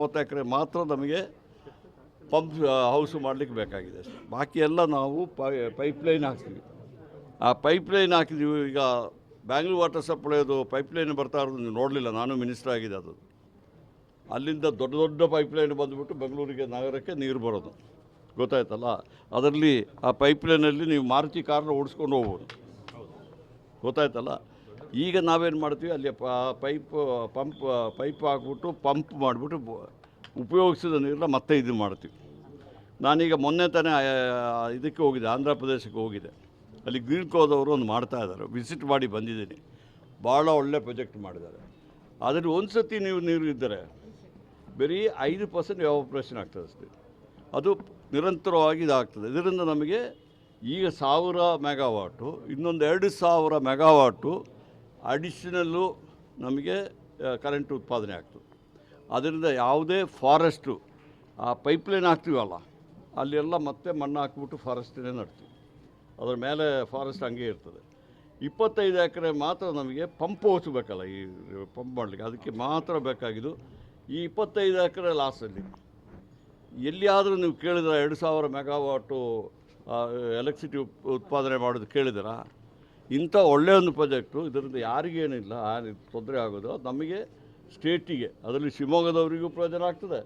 30 ಎಕರೆ ಮಾತ್ರ ನಮಗೆ pump house ಮಾಡಲಿಕ್ಕೆ ಬೇಕಾಗಿದೆ ಅಷ್ಟೇ. ಬಾಕಿ ಎಲ್ಲ ನಾವು ಪೈಪ್ಲೈನ್ ಹಾಕ್ತೀವಿ. ಆ ಪೈಪ್ಲೈನ್ ಹಾಕಿದ್ದೀವಿ. ಈಗ ಬ್ಯಾಂಗ್ಳೂರು ವಾಟರ್ ಸಪ್ಲೈದು ಪೈಪ್ಲೈನ್ ಬರ್ತಾ ಇರೋದು ನೀವು ನೋಡಲಿಲ್ಲ, ನಾನು ಮಿನಿಸ್ಟರ್ ಆಗಿದೆ. ಅದು ಅಲ್ಲಿಂದ ದೊಡ್ಡ ದೊಡ್ಡ ಪೈಪ್ಲೈನ್ ಬಂದುಬಿಟ್ಟು ಬೆಂಗಳೂರಿಗೆ ನಗರಕ್ಕೆ ನೀರು ಬರೋದು, ಗೊತ್ತಾಯ್ತಲ್ಲ. ಅದರಲ್ಲಿ ಆ ಪೈಪ್ಲೈನಲ್ಲಿ ನೀವು ಮಾರುತಿ ಕಾರ್ನ ಓಡಿಸ್ಕೊಂಡು ಹೋಗ್ಬೋದು, ಗೊತ್ತಾಯ್ತಲ್ಲ. ಈಗ ನಾವೇನು ಮಾಡ್ತೀವಿ, ಅಲ್ಲಿ ಪೈಪ್ ಹಾಕ್ಬಿಟ್ಟು ಪಂಪ್ ಮಾಡಿಬಿಟ್ಟು ಉಪಯೋಗಿಸಿದ ನೀರನ್ನ ಮತ್ತೆ ಇದು ಮಾಡ್ತೀವಿ. ನಾನೀಗ ಮೊನ್ನೆ ತಾನೇ ಇದಕ್ಕೆ ಹೋಗಿದೆ, ಆಂಧ್ರ ಪ್ರದೇಶಕ್ಕೆ ಹೋಗಿದೆ. ಅಲ್ಲಿ ಗ್ರೀನ್ಕೋದವರು ಒಂದು ಮಾಡ್ತಾಯಿದ್ದಾರೆ, ವಿಸಿಟ್ ಮಾಡಿ ಬಂದಿದ್ದೀನಿ. ಭಾಳ ಒಳ್ಳೆ ಪ್ರಾಜೆಕ್ಟ್ ಮಾಡಿದ್ದಾರೆ. ಅದರಲ್ಲಿ ಒಂದು ಸತಿ ನೀರು ಇದ್ದರೆ ಬರೀ 5% ಎವಾಪರೇಷನ್ ಆಗ್ತದೆ ಅಷ್ಟೇ. ಅದು ನಿರಂತರವಾಗಿ ಇದಾಗ್ತದೆ. ಇದರಿಂದ ನಮಗೆ ಈಗ 1000 ಮೆಗಾವಾಟು, ಇನ್ನೊಂದು 2000 ಮೆಗಾವಾಟು ಅಡಿಷನಲ್ಲು ನಮಗೆ ಕರೆಂಟ್ ಉತ್ಪಾದನೆ ಆಗ್ತದೆ. ಅದರಿಂದ ಯಾವುದೇ ಫಾರೆಸ್ಟು ಆ ಪೈಪ್ಲೈನ್ ಹಾಕ್ತೀವಲ್ಲ, ಅಲ್ಲೆಲ್ಲ ಮತ್ತೆ ಮಣ್ಣು ಹಾಕ್ಬಿಟ್ಟು ಫಾರೆಸ್ಟನ್ನೇ ನಡ್ತೀವಿ. ಅದರ ಮೇಲೆ ಫಾರೆಸ್ಟ್ ಹಂಗೆ ಇರ್ತದೆ. 25 ಎಕರೆ ಮಾತ್ರ ನಮಗೆ ಪಂಪ್ ಓಡಿಸ್ಬೇಕಲ್ಲ, ಈ ಪಂಪ್ ಮಾಡಲಿಕ್ಕೆ, ಅದಕ್ಕೆ ಮಾತ್ರ ಬೇಕಾಗಿದ್ದು. ಈ 25 ಎಕರೆ ಲಾಸಲ್ಲಿ ಎಲ್ಲಿಯಾದರೂ ನೀವು ಕೇಳಿದ್ರೆ 2000 ಮೆಗಾವಾಟು ಎಲೆಕ್ಟ್ರಿಸಿಟಿ ಉತ್ಪಾದನೆ ಮಾಡೋದು ಕೇಳಿದಿರಾ? ಇಂಥ ಒಳ್ಳೆಯ ಒಂದು ಪ್ರಾಜೆಕ್ಟು. ಇದರಿಂದ ಯಾರಿಗೇನಿಲ್ಲ ತೊಂದರೆ ಆಗೋದು, ನಮಗೆ ಸ್ಟೇಟಿಗೆ, ಅದರಲ್ಲಿ ಶಿವಮೊಗ್ಗದವರಿಗೂ ಪ್ರಯೋಜನ ಆಗ್ತದೆ,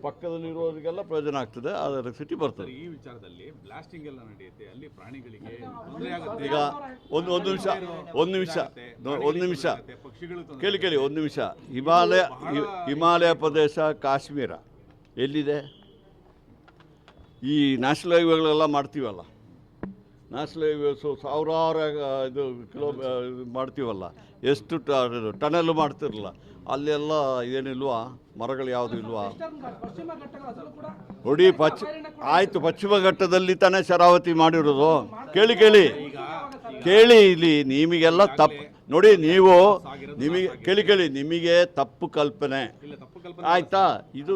ಪಕ್ಕದಲ್ಲಿರೋರಿಗೆಲ್ಲ ಪ್ರಯೋಜನ ಆಗ್ತದೆ. ಅದು ಎಲೆಕ್ಟ್ರಿಸಿಟಿ ಬರ್ತದೆ. ಈ ವಿಚಾರದಲ್ಲಿ ಬ್ಲಾಸ್ಟಿಂಗ್ ಎಲ್ಲ ನಡೆಯುತ್ತೆ, ಅಲ್ಲಿ ಪ್ರಾಣಿಗಳಿಗೆ ತೊಂದರೆ ಆಗುತ್ತೆ. ಈಗ ಒಂದು ನಿಮಿಷ ಕೇಳಿ ಒಂದು ನಿಮಿಷ. ಹಿಮಾಲಯ ಪ್ರದೇಶ, ಕಾಶ್ಮೀರ ಎಲ್ಲಿದೆ? ಈ ನ್ಯಾಷನಲ್ ಹೈವೇಗಳೆಲ್ಲ ಮಾಡ್ತೀವಲ್ಲ, ನ್ಯಾಷನಲ್ ಹೈವೇಸು ಸಾವಿರಾರು ಇದು ಮಾಡ್ತೀವಲ್ಲ, ಎಷ್ಟು ಟನೆಲ್ ಮಾಡ್ತಿರಲ್ಲ, ಅಲ್ಲೆಲ್ಲ ಏನಿಲ್ವಾ, ಮರಗಳು ಯಾವುದು ಇಲ್ವಾ? ನೋಡಿ, ಪಶ್ಚಿಮ ಘಟ್ಟದಲ್ಲಿ ತಾನೇ ಶರಾವತಿ ಮಾಡಿರೋದು. ಕೇಳಿ ಇಲ್ಲಿ ನಿಮಗೆಲ್ಲ ತಪ್ಪು ನೋಡಿ. ನಿಮಗೆ ತಪ್ಪು ಕಲ್ಪನೆ ಆಯ್ತಾ? ಇದು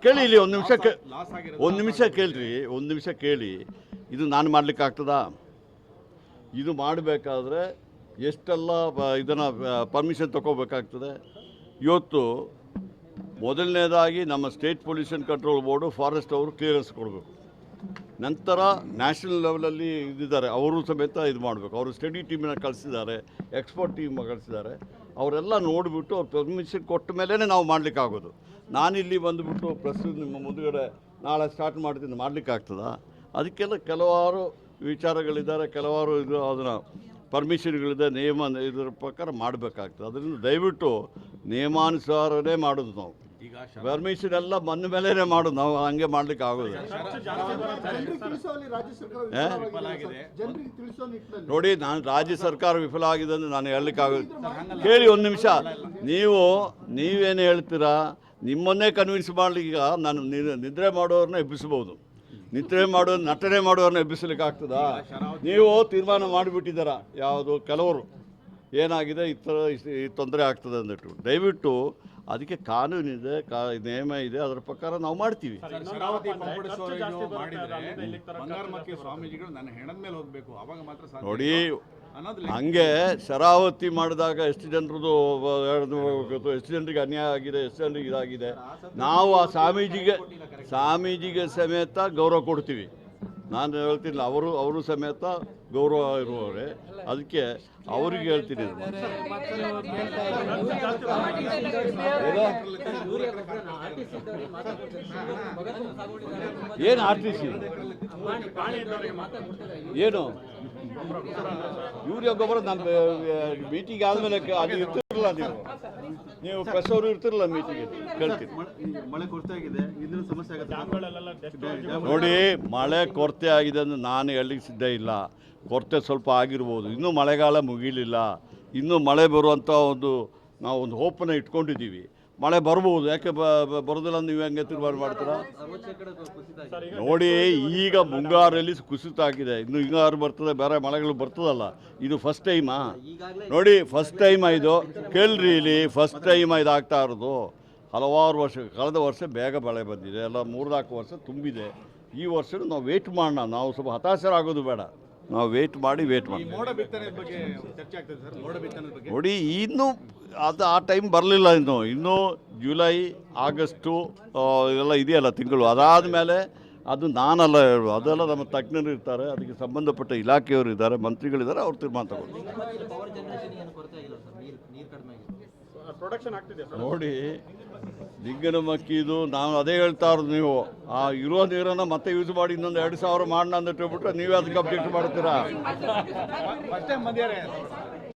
ಕೇಳಿ ಇಲ್ಲಿ ಒಂದು ನಿಮಿಷ ಕೇಳಿ. ಇದು ನಾನು ಮಾಡ್ಲಿಕ್ಕೆ ಆಗ್ತದಾ? ಇದು ಮಾಡಬೇಕಾದ್ರೆ ಎಷ್ಟೆಲ್ಲ ಇದನ್ನು ಪರ್ಮಿಷನ್ ತಗೋಬೇಕಾಗ್ತದೆ. ಇವತ್ತು ಮೊದಲನೇದಾಗಿ ನಮ್ಮ state pollution control board, forest ಅವರು ಕ್ಲಿಯರೆನ್ಸ್ ಕೊಡಬೇಕು. ನಂತರ ನ್ಯಾಷನಲ್ ಲೆವೆಲಲ್ಲಿ ಇದ್ದಾರೆ, ಅವರು ಸಮೇತ ಇದು ಮಾಡಬೇಕು. ಅವರು ಸ್ಟಡಿ ಟೀಮನ್ನ ಕಳಿಸಿದ್ದಾರೆ, ಎಕ್ಸ್ಪರ್ಟ್ ಟೀಮ್ ಕಳಿಸಿದ್ದಾರೆ. ಅವರೆಲ್ಲ ನೋಡಿಬಿಟ್ಟು ಅವ್ರು ಪರ್ಮಿಷನ್ ಕೊಟ್ಟ ಮೇಲೇ ನಾವು ಮಾಡಲಿಕ್ಕಾಗೋದು. ನಾನಿಲ್ಲಿ ಬಂದುಬಿಟ್ಟು ಪ್ರಸ್ತುತ ನಿಮ್ಮ ಮುಂದುಗಡೆ ನಾಳೆ ಸ್ಟಾರ್ಟ್ ಮಾಡ್ತೀನಿ, ಮಾಡಲಿಕ್ಕಾಗ್ತದಾ? ಅದಕ್ಕೆಲ್ಲ ಕೆಲವಾರು ವಿಚಾರಗಳಿದ್ದಾರೆ, ಕೆಲವಾರು ಇದು ಅದನ್ನು ಪರ್ಮಿಷನ್ಗಳಿದೆ, ಇದರ ಪ್ರಕಾರ ಮಾಡಬೇಕಾಗ್ತದೆ. ಅದರಿಂದ ದಯವಿಟ್ಟು ನಿಯಮಾನುಸಾರನೇ ಮಾಡೋದು. ನಾವು ಈಗ ಪರ್ಮಿಷನ್ ಎಲ್ಲ ಮಣ್ಣ ಮೇಲೇ ಮಾಡೋದು, ನಾವು ಹಂಗೆ ಮಾಡ್ಲಿಕ್ಕೆ ಆಗೋದು. ನೋಡಿ, ನಾನು ರಾಜ್ಯ ಸರ್ಕಾರ ವಿಫಲ ಆಗಿದೆ ಅಂದರೆ ನಾನು ಹೇಳಲಿಕ್ಕಾಗೋದು. ಕೇಳಿ ಒಂದು ನಿಮಿಷ. ನೀವೇನು ಹೇಳ್ತೀರಾ? ನಿಮ್ಮನ್ನೇ ಕನ್ವಿನ್ಸ್ ಮಾಡಲಿಕ್ಕೆ ಈಗ ನಾನು ನಿದ್ರೆ ಮಾಡೋರನ್ನ ಎಬ್ಬಿಸ್ಬೋದು, ನಟನೆ ಮಾಡೋರನ್ನ ಎಬ್ಬಿಸ್ಲಿಕ್ಕೆ ಆಗ್ತದಾ? ನೀವು ತೀರ್ಮಾನ ಮಾಡಿಬಿಟ್ಟಿದ್ದೀರ, ಯಾವುದು ಕೆಲವರು ಏನಾಗಿದೆ ಈ ತೊಂದರೆ ಆಗ್ತದೆ ಅಂದ್ಬಿಟ್ಟು. ದಯವಿಟ್ಟು ಅದಕ್ಕೆ ಕಾನೂನಿದೆ, ನಿಯಮ ಇದೆ, ಅದರ ಪ್ರಕಾರ ನಾವು ಮಾಡ್ತೀವಿ. ನೋಡಿ, ಹಂಗೆ ಶರಾವತಿ ಮಾಡಿದಾಗ ಎಷ್ಟು ಜನರದು ಎಷ್ಟು ಜನರಿಗೆ ಅನ್ಯಾಯ ಆಗಿದೆ, ಎಷ್ಟು ಜನರಿಗೆ ಇದಾಗಿದೆ. ನಾವು ಆ ಸ್ವಾಮೀಜಿಗೆ ಸಮೇತ ಗೌರವ ಕೊಡ್ತೀವಿ. ನಾನು ಹೇಳ್ತೀನಿ, ಅವರು ಸಮೇತ ಗೌರವ ಇರುವವರೇ. ಅದಕ್ಕೆ ಅವರಿಗೆ ಹೇಳ್ತೀನಿ. ಏನು RTC ಏನು ಯೂರಿಯಾ ಗೊಬ್ಬರ? ನಮ್ಮ ಮೀಟಿಂಗ್ ಆದಮೇಲೆ ಅದು ಇರ್ತಿರಲ್ಲ, ನೀವು ಪ್ರೆಸ್ ಅವರು ಇರ್ತಿರಲ್ಲ ಮೀಟಿಂಗ್, ಕೇಳ್ತೀನಿ. ನೋಡಿ, ಮಳೆ ಕೊರತೆ ಆಗಿದೆ ಅಂದರೆ ನಾನು ಹೇಳಲಿಕ್ಕೆ ಸಿದ್ಧ ಇಲ್ಲ. ಕೊರತೆ ಸ್ವಲ್ಪ ಆಗಿರ್ಬೋದು, ಇನ್ನೂ ಮಳೆಗಾಲ ಮುಗಿಲಿಲ್ಲ, ಇನ್ನೂ ಮಳೆ ಬರುವಂಥ ನಾವು ಒಂದು ಹೋಪನ್ನು ಇಟ್ಕೊಂಡಿದ್ದೀವಿ. ಮಳೆ ಬರ್ಬೋದು, ಯಾಕೆ ಬರೋದಿಲ್ಲ? ನೀವು ಹೆಂಗೆ ತೀರ್ಮಾನ ಮಾಡ್ತೀರಾ? ನೋಡಿ, ಈಗ ಮುಂಗಾರಲ್ಲಿ ಕುಸಿತ ಆಗಿದೆ, ಇನ್ನು ಹಿಂಗಾರು ಬರ್ತದೆ, ಬೇರೆ ಮಳೆಗಳು ಬರ್ತದಲ್ಲ. ಇದು ಫಸ್ಟ್ ಟೈಮಾ? ನೋಡಿ, ಫಸ್ಟ್ ಟೈಮ್ ಇದು. ಕೇಳ್ರಿ, ಇಲ್ಲಿ ಫಸ್ಟ್ ಟೈಮ್ ಇದಾಗ್ತಾ ಇರೋದು. ಹಲವಾರು ವರ್ಷ, ಕಳೆದ ವರ್ಷ ಬೇಗ ಮಳೆ ಬಂದಿದೆ, ಎಲ್ಲ 3-4 ವರ್ಷ ತುಂಬಿದೆ. ಈ ವರ್ಷ ನಾವು ವೇಟ್ ಮಾಡೋಣ, ನಾವು ಸ್ವಲ್ಪ ಹತಾಶರಾಗೋದು ಬೇಡ. ನಾವು ವೇಟ್ ಮಾಡಿ ಮೋಡ ಬಿತ್ತನೆ ಬಗ್ಗೆ ಚರ್ಚೆ ಆಗ್ತದೆ ಸರ್. ಮೋಡ ಬಿತ್ತನೆ ಬಗ್ಗೆ ನೋಡಿ, ಇನ್ನೂ ಅದು ಆ ಟೈಮ್ ಬರಲಿಲ್ಲ. ಇನ್ನೂ ಜುಲೈ ಆಗಸ್ಟು ಎಲ್ಲ ಇದೆಯಲ್ಲ ತಿಂಗಳು. ಅದಾದಮೇಲೆ ಅದು ನಾನಲ್ಲ ಹೇಳುವ, ಅದೆಲ್ಲ ನಮ್ಮ ತಜ್ಞರು ಇರ್ತಾರೆ, ಅದಕ್ಕೆ ಸಂಬಂಧಪಟ್ಟ ಇಲಾಖೆಯವರು ಇದ್ದಾರೆ, ಮಂತ್ರಿಗಳಿದ್ದಾರೆ, ಅವ್ರು ತೀರ್ಮಾನ ತಗೊಂಡು. ಪ್ರೊಡಕ್ಷನ್ ಆಗ್ತಿದೆ ಸರ್. ನೋಡಿ, ಲಿಂಗನಮಕ್ಕಿದು ನಾವು ಅದೇ ಹೇಳ್ತಾ ಇರೋದು. ನೀವು ಆ ಇರೋ ನೀರನ್ನು ಮತ್ತೆ ಯೂಸ್ ಮಾಡಿ ಇನ್ನೊಂದು 2,000 ಮಾಡೋಣ ಅಂತ ಹೇಳ್ಬಿಟ್ರೆ ನೀವೇ ಅದಕ್ಕೆ ಅಬ್ಜೆಕ್ಟ್ ಮಾಡ್ತೀರಾ? ಫಸ್ಟ್ ಟೈಮ್ ಬಂದಿದ್ದಾರೆ